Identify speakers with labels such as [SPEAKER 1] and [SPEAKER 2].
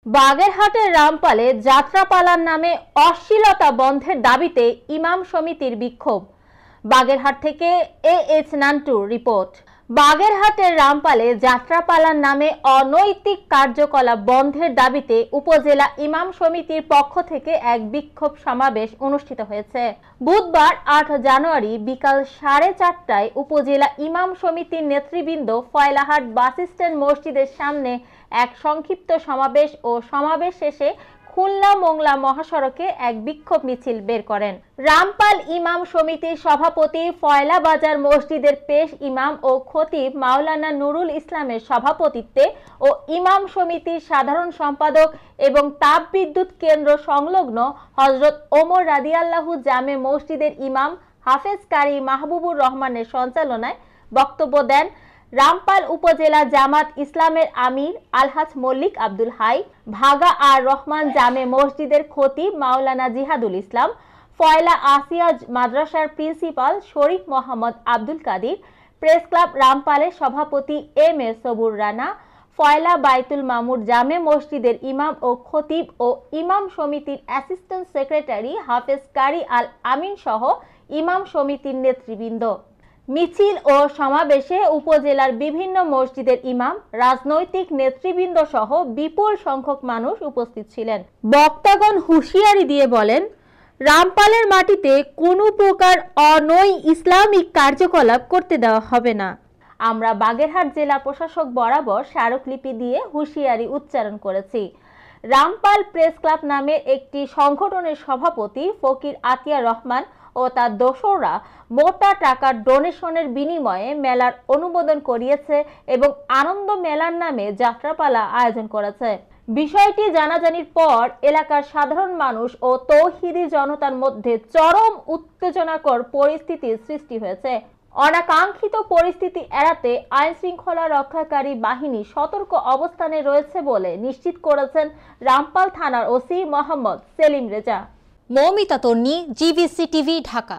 [SPEAKER 1] বাগেরহাটের রামপালে যাত্রাপালার নামে অশ্লীলতা বন্ধের দাবিতে ইমাম সমিতির বিক্ষোভ। বাগেরহাট থেকে এএইচ নান্টুর রিপোর্ট। বাগেরহাটের রামপালে যাত্রাপালার নামে অনৈতিক কার্যকলাপ বন্ধের দাবিতে উপজেলা ইমাম সমিতির পক্ষ থেকে এক বিক্ষোভ সমাবেশ অনুষ্ঠিত হয়েছে। বুধবার ৮ জানুয়ারি বিকাল 4:30টায় উপজেলা ইমাম সমিতির নেতৃবৃন্দ ফয়লাহাট বাসস্ট্যান্ড মসজিদের সামনে এক সংক্ষিপ্ত সমাবেশ ও সমাবেশ শেষে খুলনা মোংলা মহাসড়কে এক বিক্ষোভ মিছিল বের করেন। রামপাল ইমাম সমিতির সভাপতি ফয়লা বাজার মসজিদের পেশ ইমাম ও খতিব মাওলানা নুরুল ইসলামের সভাপতিত্বে ও ইমাম সমিতির সাধারণ সম্পাদক এবং তাপবিদ্যুৎ কেন্দ্র সংলগ্ন হযরত ওমর রাদিয়াল্লাহু জামে মসজিদের ইমাম হাফেজ কারি মাহবুবুর রহমানের সঞ্চালনায় বক্তব্য দেন রামপাল উপজেলা জামাত ইসলামের আমির আলহাজ মল্লিক আব্দুল হাই, ভাগা আর রহমান জামে মসজিদের খতিব মাওলানা জিহাদুল ইসলাম, ফয়লা আসিয়া মাদ্রাসার প্রিন্সিপাল শরীফ মোহাম্মদ আব্দুল কাদির, প্রেস ক্লাব রামপালের সভাপতি এম এ সবুর রানা, ফয়লা বাইতুল মামুর জামে মসজিদের ইমাম ও খতিব ও ইমাম সমিতির অ্যাসিস্ট্যান্ট সেক্রেটারি হাফেজ কারি আল আমিন সহ ইমাম সমিতির নেতৃবৃন্দ। মিছিল ও সমাবেশে উপজেলার বিভিন্ন মসজিদের ইমাম, রাজনৈতিক নেতৃবৃন্দ সহ বিপুল সংখ্যক মানুষ উপস্থিত ছিলেন। বক্তাগণ হুঁশিয়ারি দিয়ে বলেন, রামপালের মাটিতে কোনো প্রকার ইসলামিক কার্যকলাপ করতে দেওয়া হবে না। আমরা বাগেরহাট জেলা প্রশাসক বরাবর স্মারকলিপি দিয়ে হুঁশিয়ারি উচ্চারণ করেছি। রামপাল প্রেস ক্লাব নামের একটি সংগঠনের সভাপতি ফকির আতিয়া রহমান ও তার দোসররা মোটা টাকার ডোনেশনের বিনিময়ে মেলার অনুমোদন করিয়েছে এবং আনন্দ মেলার নামে যাত্রাপালা আয়োজন করেছে। বিষয়টি জানাজানির পর এলাকার সাধারণ মানুষ ও তৌহিদি জনতার মধ্যে চরম উত্তেজনাকর পরিস্থিতির সৃষ্টি হয়েছে। অনাকাঙ্ক্ষিত পরিস্থিতি এড়াতে আইন শৃঙ্খলা রক্ষাকারী বাহিনী সতর্ক অবস্থানে রয়েছে বলে নিশ্চিত করেছেন রামপাল থানার ওসি মোহাম্মদ সেলিম রেজা।
[SPEAKER 2] মৌমিতা তন্নি, জিবিসি টিভি, ঢাকা।